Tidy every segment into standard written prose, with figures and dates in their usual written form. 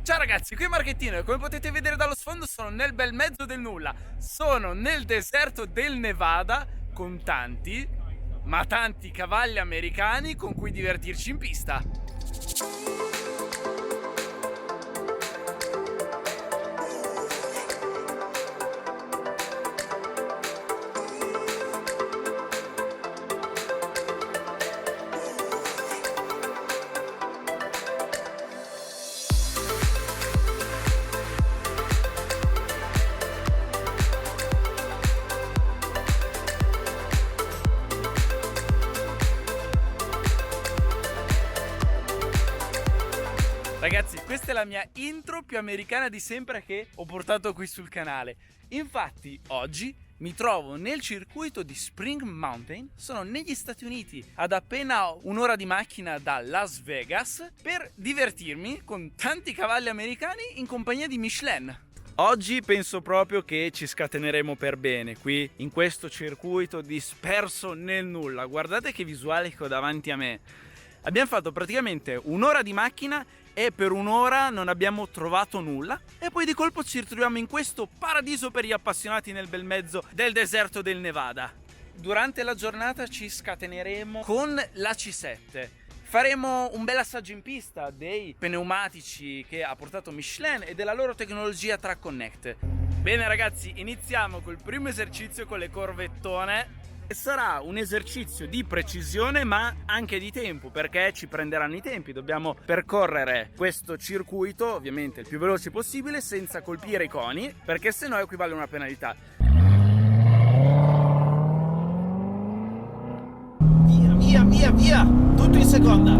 Ciao ragazzi, qui è Marchettino e come potete vedere dallo sfondo sono nel bel mezzo del nulla. Sono nel deserto del Nevada con tanti, ma tanti cavalli americani con cui divertirci in pista. Ragazzi, questa è la mia intro più americana di sempre che ho portato qui sul canale. Infatti, oggi mi trovo nel circuito di Spring Mountain, sono negli Stati Uniti, ad appena un'ora di macchina da Las Vegas, per divertirmi con tanti cavalli americani in compagnia di Michelin. Oggi penso proprio che ci scateneremo per bene qui in questo circuito disperso nel nulla. Guardate che visuale che ho davanti a me. Abbiamo fatto praticamente un'ora di macchina e per un'ora non abbiamo trovato nulla e poi di colpo ci ritroviamo in questo paradiso per gli appassionati nel bel mezzo del deserto del Nevada. Durante la giornata ci scateneremo con la C7. Faremo un bel assaggio in pista dei pneumatici che ha portato Michelin e della loro tecnologia Track Connect. Bene ragazzi, iniziamo col primo esercizio con le corvettone. Sarà un esercizio di precisione ma anche di tempo, perché ci prenderanno i tempi. Dobbiamo percorrere questo circuito ovviamente il più veloce possibile senza colpire i coni, perché sennò equivale a una penalità. Via, tutto in seconda.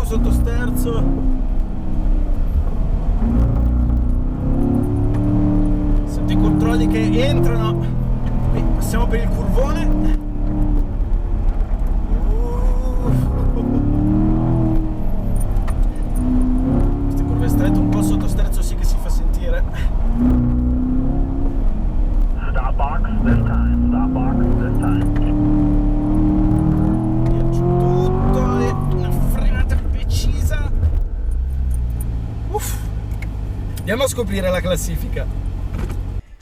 Sottosterzo. I controlli che entrano, passiamo per il curvone. Queste curve strette un po' sottosterzo sì che si fa sentire. Stop box this time, stop box this time. Via giù tutto e una frenata precisa. Andiamo a scoprire la classifica.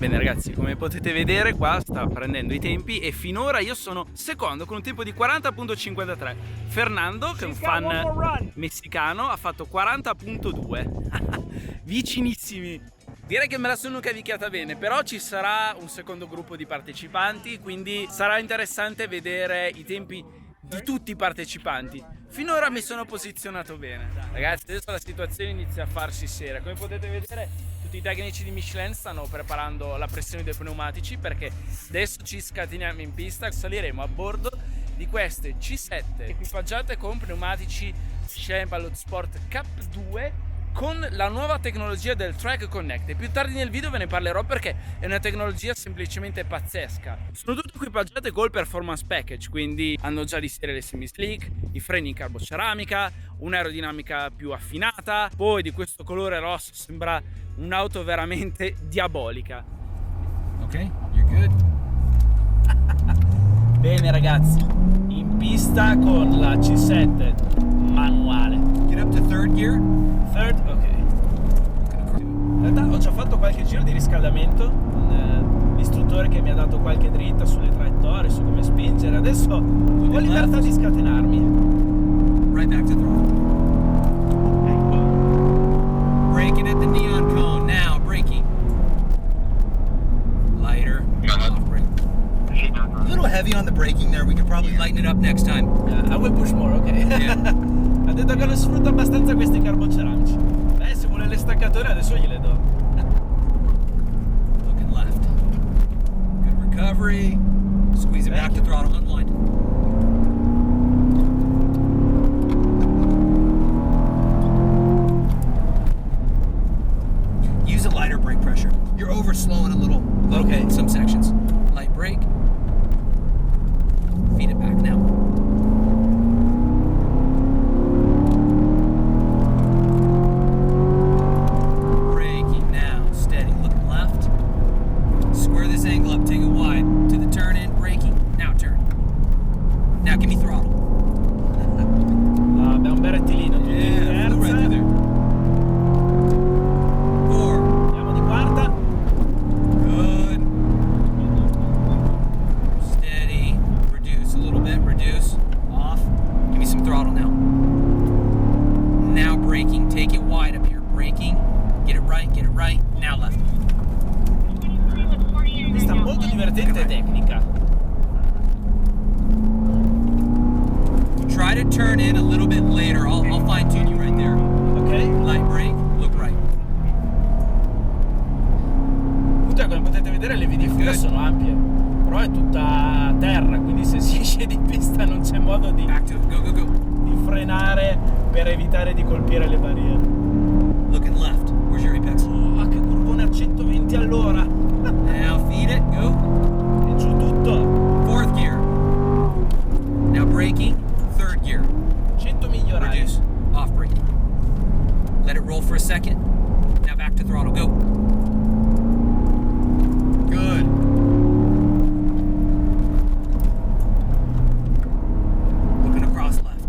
Bene ragazzi, come potete vedere qua sta prendendo i tempi e finora io sono secondo con un tempo di 40.53. Fernando, che è un fan messicano, ha fatto 40.2. Vicinissimi. Direi che me la sono cavicchiata bene, però ci sarà un secondo gruppo di partecipanti, quindi sarà interessante vedere i tempi di tutti i partecipanti. Finora mi sono posizionato bene. Ragazzi, adesso la situazione inizia a farsi seria. Come potete vedere, tutti i tecnici di Michelin stanno preparando la pressione dei pneumatici, perché adesso ci scateniamo in pista, saliremo a bordo di queste C7 equipaggiate con pneumatici Michelin Pilot Sport Cup 2 con la nuova tecnologia del Track Connect, e più tardi nel video ve ne parlerò perché è una tecnologia semplicemente pazzesca. Sono tutte equipaggiate col Performance Package, quindi hanno già di serie le semi-slick, i freni in carboceramica, un'aerodinamica più affinata, poi di questo colore rosso sembra un'auto veramente diabolica. Ok, you're good. Bene ragazzi, in pista con la C7 manuale. Get up to third gear. Third, ok. In realtà ho già fatto qualche giro di riscaldamento con l'istruttore che mi ha dato qualche dritta sulle traiettorie, su come spingere. Adesso ho libertà di scatenarmi. Right back to throttle. Braking at the neon cone now. Braking. Lighter. Off brake. A little heavy on the braking there. We could probably lighten it up next time. I will push more, ok. Yeah. Ha detto che non sfrutta abbastanza questi carboceramici. Beh, se vuole le staccature adesso gliele do. Looking left. Good recovery. Squeeze it back to throttle. Unwind. Use a lighter brake pressure. You're over slowing a little Okay. in some sections. Light brake. Feed it back now. Braking now. Steady. Looking left. Square this angle up. Take it wide. To the turn in. Braking. Now turn. to turn in a little bit later. I'll fine tune you right there. Ok? Light brake, look right. Appunto, come potete vedere le vie di fuga sono ampie, però è tutta terra, quindi se si esce di pista non c'è modo di Back to it. Go, go, go. frenare per evitare di colpire le barriere. Looking left. Where's your apex? Oh, che curvone a 120 all'ora! Now feed it. Go. E giù tutto! Fourth gear. Now braking. Third gear. 100 migliorati. Reduce. Off brake. Let it roll for a second. Now back to throttle. Go. Good. Looking across left.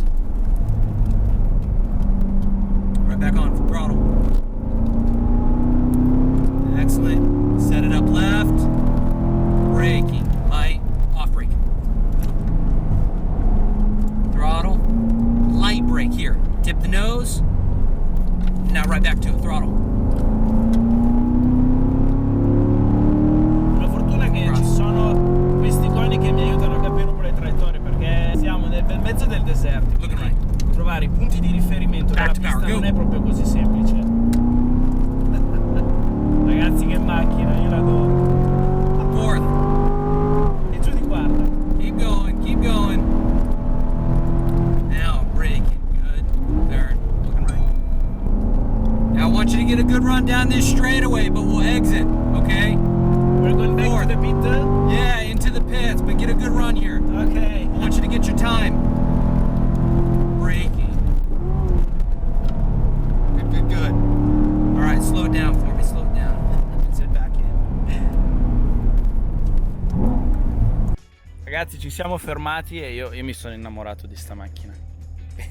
Right back on throttle. Excellent. Set it up left. Braking. Light. Off brake. Throttle. Light brake here. Tip the nose. Now right back to it. Throttle. La fortuna è che ci sono questi coni che mi aiutano a capire un po' le traiettorie, perché siamo nel bel mezzo del deserto. Looking right. Trovare i punti di riferimento della Back to pista power, go. non è proprio così semplice. Ragazzi, che macchina, io l'adoro. Fourth. E giù di quarta. Keep going. Keep going. Now braking. Good. Third. Looking right. Now I want you to get a good run down this straightaway, but we'll exit. Okay? We're going back Fourth. to the pit. Yeah, into the pits, but get a good run here. Ok. I want you to get your time. Braking. Good, good, good. All right, slow it down for me. Slow it down. Sit back in. Ragazzi, ci siamo fermati e io mi sono innamorato di sta macchina.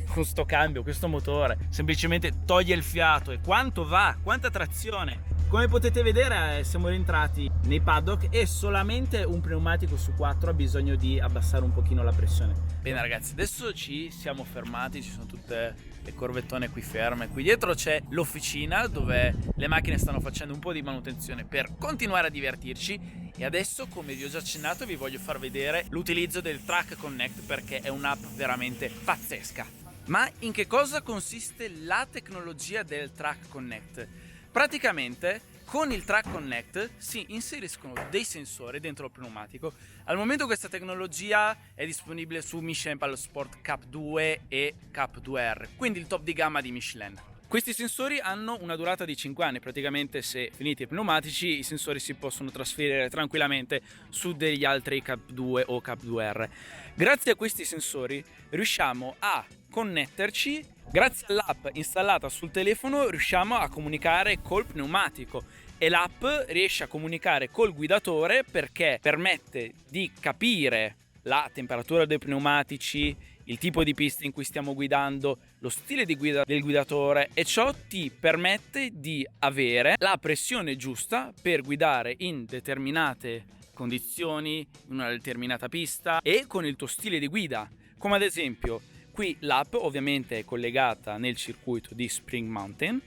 Con sto cambio, questo motore, semplicemente toglie il fiato. E quanto va, quanta trazione! Come potete vedere siamo rientrati nei paddock e solamente un pneumatico su 4 ha bisogno di abbassare un pochino la pressione. Bene ragazzi, adesso ci siamo fermati, ci sono tutte le corvettone qui ferme. Qui dietro c'è l'officina dove le macchine stanno facendo un po' di manutenzione per continuare a divertirci. E adesso, come vi ho già accennato, vi voglio far vedere l'utilizzo del Track Connect, perché è un'app veramente pazzesca. Ma in che cosa consiste la tecnologia del Track Connect? Praticamente con il Track Connect si inseriscono dei sensori dentro il pneumatico. Al momento questa tecnologia è disponibile su Michelin Pilot Sport Cup 2 e Cup 2R, quindi il top di gamma di Michelin. Questi sensori hanno una durata di 5 anni, praticamente se finiti i pneumatici i sensori si possono trasferire tranquillamente su degli altri Cup 2 o Cup 2R. Grazie a questi sensori riusciamo a connetterci, grazie all'app installata sul telefono riusciamo a comunicare col pneumatico e l'app riesce a comunicare col guidatore perché permette di capire la temperatura dei pneumatici, il tipo di pista in cui stiamo guidando, lo stile di guida del guidatore, e ciò ti permette di avere la pressione giusta per guidare in determinate condizioni, in una determinata pista e con il tuo stile di guida. Come ad esempio, qui l'app ovviamente è collegata nel circuito di Spring Mountain.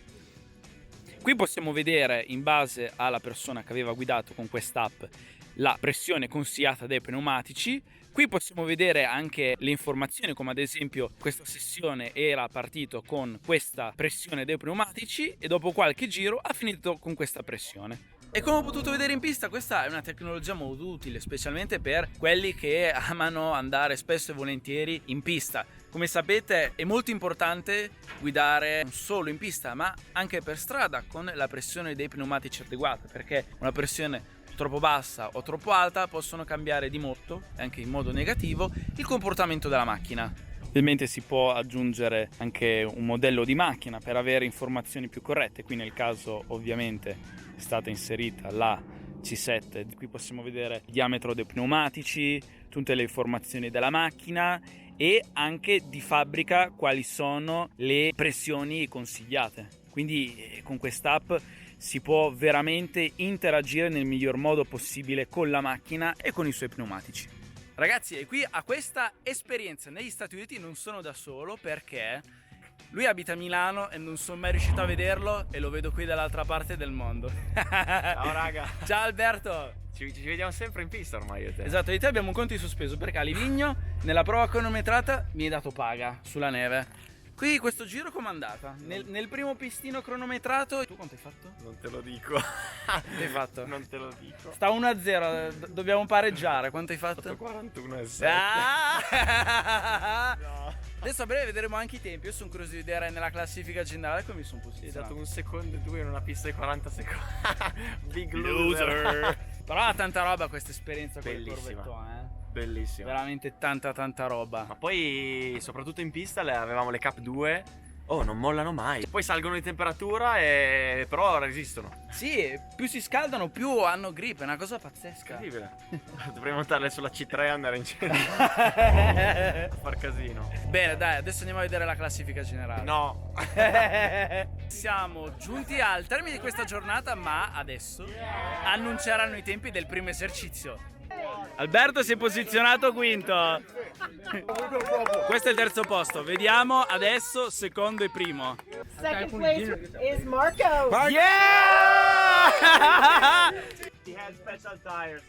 Qui possiamo vedere, in base alla persona che aveva guidato con quest'app, la pressione consigliata dai pneumatici. Qui possiamo vedere anche le informazioni, come ad esempio questa sessione era partito con questa pressione dei pneumatici e dopo qualche giro ha finito con questa pressione. E come ho potuto vedere in pista, questa è una tecnologia molto utile, specialmente per quelli che amano andare spesso e volentieri in pista. Come sapete è molto importante guidare non solo in pista ma anche per strada con la pressione dei pneumatici adeguata, perché una pressione troppo bassa o troppo alta possono cambiare di molto, anche in modo negativo, il comportamento della macchina. Ovviamente si può aggiungere anche un modello di macchina per avere informazioni più corrette. Qui nel caso ovviamente è stata inserita la C7, qui possiamo vedere il diametro dei pneumatici, tutte le informazioni della macchina e anche di fabbrica quali sono le pressioni consigliate. Quindi con quest'app si può veramente interagire nel miglior modo possibile con la macchina e con i suoi pneumatici. Ragazzi, e qui a questa esperienza negli Stati Uniti non sono da solo, perché Lui abita a Milano e non sono mai riuscito a vederlo e lo vedo qui dall'altra parte del mondo. Ciao raga. Ciao Alberto. Ci vediamo sempre in pista ormai io e te. Esatto, di te abbiamo un conto in sospeso perché a Livigno nella prova cronometrata mi hai dato paga sulla neve. Qui questo giro com'è andata? Nel primo pistino cronometrato tu quanto hai fatto? Non te lo dico. Quanto hai fatto? Non te lo dico. Sta 1-0, dobbiamo pareggiare. Quanto hai fatto? 41,7. Ah! No. Adesso a breve vedremo anche i tempi. Io sono curioso di vedere nella classifica generale come mi sono Hai posizionato. dato 1 secondo e 2 in una pista di 40 secondi. Big loser. Però ha tanta roba questa esperienza con il Bellissima. Corvettone, Bellissimo. Veramente tanta roba. Ma poi soprattutto in pista avevamo le Cup 2. Oh, non mollano mai. Poi salgono di temperatura e però resistono. Sì, più si scaldano più hanno grip, è una cosa pazzesca. Incredibile. Dovrei montarle sulla C3 e andare in giro. Far casino. Bene, dai, adesso andiamo a vedere la classifica generale. No. Siamo giunti al termine di questa giornata, ma adesso annunceranno i tempi del primo esercizio. Alberto si è posizionato quinto. Questo è il terzo posto. Vediamo adesso secondo e primo. Second place is Marco. Yeah! He had special tires.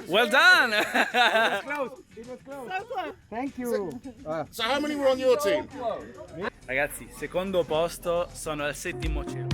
Well done! So close. So how many were on your team? Ragazzi, secondo posto, sono al settimo cielo.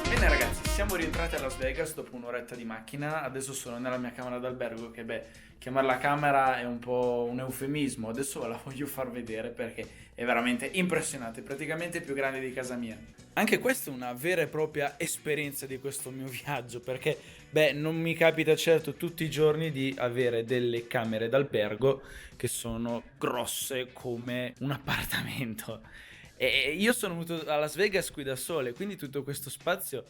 Bene ragazzi, siamo rientrati a Las Vegas dopo un'oretta di macchina. Adesso sono nella mia camera d'albergo che chiamarla camera è un po' un eufemismo. Adesso ve la voglio far vedere perché è veramente impressionante, praticamente più grande di casa mia. Anche questa è una vera e propria esperienza di questo mio viaggio perché non mi capita certo tutti i giorni di avere delle camere d'albergo che sono grosse come un appartamento. E io sono venuto a Las Vegas qui da sole, quindi tutto questo spazio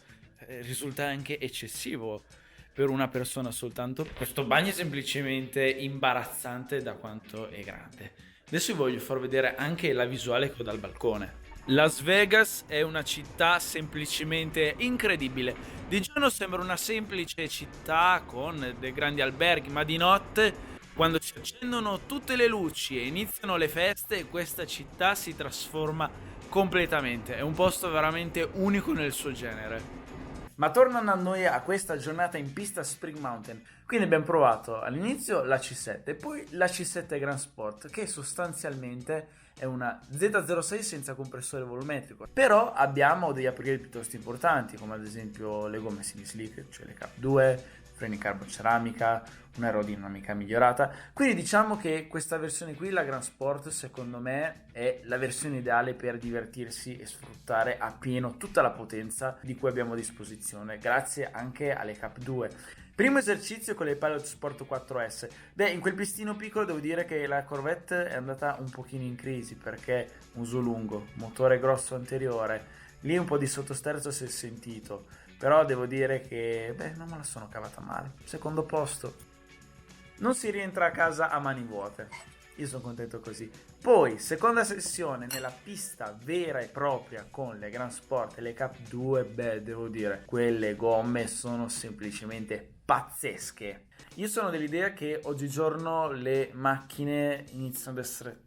risulta anche eccessivo per una persona soltanto. Questo bagno è semplicemente imbarazzante da quanto è grande. Adesso vi voglio far vedere anche la visuale che ho dal balcone. Las Vegas è una città semplicemente incredibile. Di giorno sembra una semplice città con dei grandi alberghi, ma di notte, quando si accendono tutte le luci e iniziano le feste, questa città si trasforma completamente. È un posto veramente unico nel suo genere. Ma tornando a noi a questa giornata in pista Spring Mountain, quindi abbiamo provato all'inizio la C7 e poi la C7 Grand Sport, che sostanzialmente è una Z06 senza compressore volumetrico, però abbiamo degli upgrade piuttosto importanti, come ad esempio le gomme semi-slick, cioè le Cup 2, freni carbonceramica, un'aerodinamica migliorata. Quindi diciamo che questa versione qui, la Grand Sport, secondo me è la versione ideale per divertirsi e sfruttare appieno tutta la potenza di cui abbiamo a disposizione, grazie anche alle Cup 2. Primo esercizio con le Pilot Sport 4S. In quel pistino piccolo devo dire che la Corvette è andata un pochino in crisi perché uso lungo, motore grosso anteriore, lì un po' di sottosterzo si è sentito, però devo dire che non me la sono cavata male. Secondo posto. Non si rientra a casa a mani vuote. Io sono contento così. Poi, seconda sessione nella pista vera e propria con le Grand Sport e le Cup 2, devo dire, quelle gomme sono semplicemente pazzesche. Io sono dell'idea che oggigiorno le macchine iniziano ad essere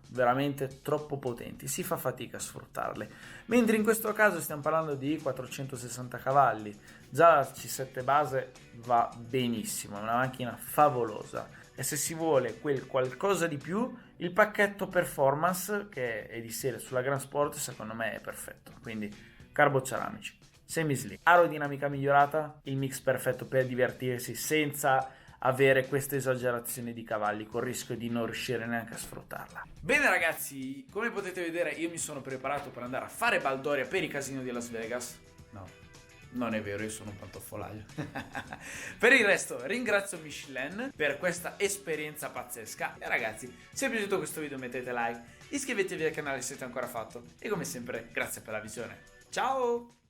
veramente troppo potenti, si fa fatica a sfruttarle, mentre in questo caso stiamo parlando di 460 cavalli, già la C7 base va benissimo, è una macchina favolosa e se si vuole quel qualcosa di più, il pacchetto performance che è di serie sulla Grand Sport secondo me è perfetto, quindi carboceramici, semi-slick, aerodinamica migliorata, il mix perfetto per divertirsi senza avere questa esagerazione di cavalli col rischio di non riuscire neanche a sfruttarla. Bene ragazzi, come potete vedere io mi sono preparato per andare a fare baldoria per i casini di Las Vegas. No, Non è vero, io sono un pantoffolaio. Per il resto ringrazio Michelin per questa esperienza pazzesca. E ragazzi, se vi è piaciuto questo video mettete like, iscrivetevi al canale se siete ancora fatto e come sempre grazie per la visione. Ciao!